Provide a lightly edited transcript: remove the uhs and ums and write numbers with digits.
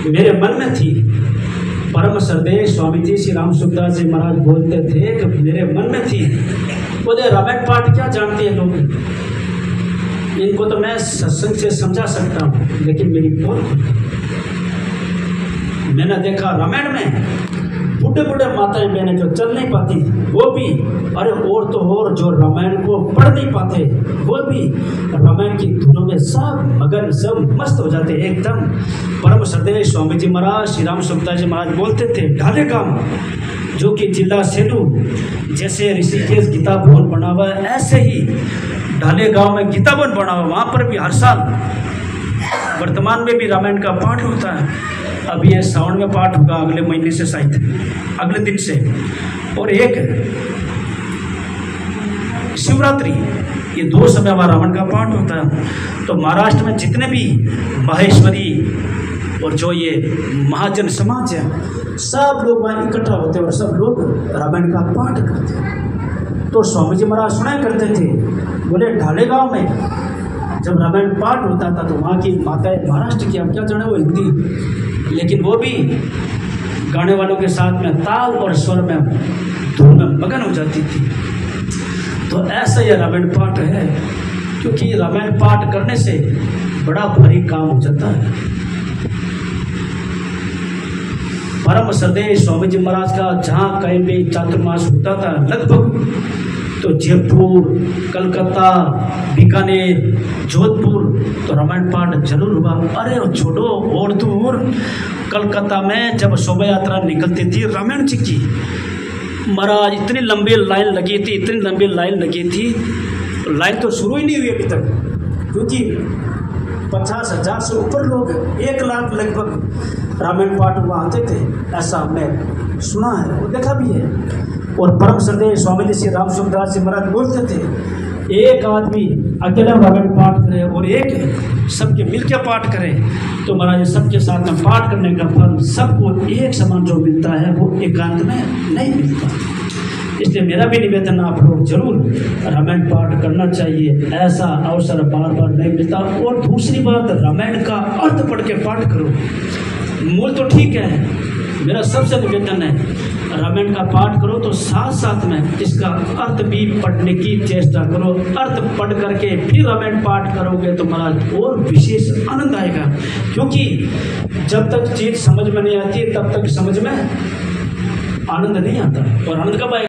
मेरे मन में थी। परम श्रद्धेय स्वामी जी श्री राम सुखदास जी महाराज बोलते थे कि मेरे मन में थी, बोले रामायण पाठ क्या जानते हैं लोग, इनको तो मैं सत्संग से समझा सकता हूँ, लेकिन मेरी पोल मैंने देखा रामायण में बूढ़े बूढ़े माताएं बहनें जो चल नहीं पाती वो भी, अरे और तो और जो रामायण को पढ़ नहीं पाते वो भी रामायण की धुनों में सब मगन, सब मस्त हो जाते एकदम। परम श्रद्धेय स्वामी जी महाराज श्री राम सुखदास जी महाराज बोलते थे, ढाले गांव जो कि जिला सेलू, जैसे ऋषिकेश गीता भवन बना हुआ है ऐसे ही ढाले गांव में गीता भवन बना हुआ, वहाँ पर भी हर साल वर्तमान में भी रामायण का पाठ होता है। अब ये सावन में पाठ होगा अगले महीने से, शायद अगले दिन से, और एक शिवरात्रि, ये 2 समय वहाँ रावण का पाठ होता है। तो महाराष्ट्र में जितने भी माहेश्वरी और जो ये महाजन समाज है सब लोग वहाँ इकट्ठा होते हैं और सब लोग रामायण का पाठ करते हैं। तो स्वामी जी महाराज सुना करते थे, बोले ढाले गांव में जब रामायण पाठ होता था तो वहाँ की माताएं, महाराष्ट्र की, अब क्या जाने वो हिंदी, लेकिन वो भी गाने वालों के साथ में ताल और स्वर में धुन में मगन हो जाती थी। तो ऐसा यह रामायण पाठ है, क्योंकि रामायण पाठ करने से बड़ा भारी काम हो जाता है। परम श्रद्धेय स्वामी जी महाराज का जहाँ कहीं भी चातुर्मास होता था लगभग, तो जयपुर, कलकत्ता, बीकानेर, जोधपुर तो रामायण पाठ जरूर हुआ। अरे छोड़ो और दूर, कलकत्ता में जब शोभा यात्रा निकलती थी रामायण जी की, महाराज इतनी लंबी लाइन लगी थी, इतनी लंबी लाइन लगी थी, लाइन तो शुरू ही नहीं हुई अभी तक, क्योंकि 50,000 से ऊपर लोग, 1 लाख लगभग रामायण पाठ वहाँ आते थे, ऐसा हमने सुना है और देखा भी है। और परम श्रद्धेय स्वामी जी श्री राम सुखदास जी महाराज बोलते थे, एक आदमी अकेला रामायण पाठ करे और एक सबके मिलकर पाठ करे तो महाराज सबके साथ में पाठ करने का फल सबको एक समान जो मिलता है वो एकांत में नहीं मिलता। इसलिए मेरा भी निवेदन, आप लोग जरूर रामायण पाठ करना चाहिए, ऐसा अवसर बार बार नहीं मिलता। और दूसरी बात, रामायण का अर्थ पढ़ के पाठ करो। मूल तो ठीक है, मेरा सबसे निवेदन है रामायण का पाठ करो तो साथ साथ में इसका अर्थ भी पढ़ने की चेष्टा करो। अर्थ पढ़ करके फिर रामायण पाठ करोगे तो महाराज और विशेष आनंद आएगा, क्योंकि जब तक चीज समझ में नहीं आती तब तक समझ में आनंद नहीं आता। और आनंद कब आएगा?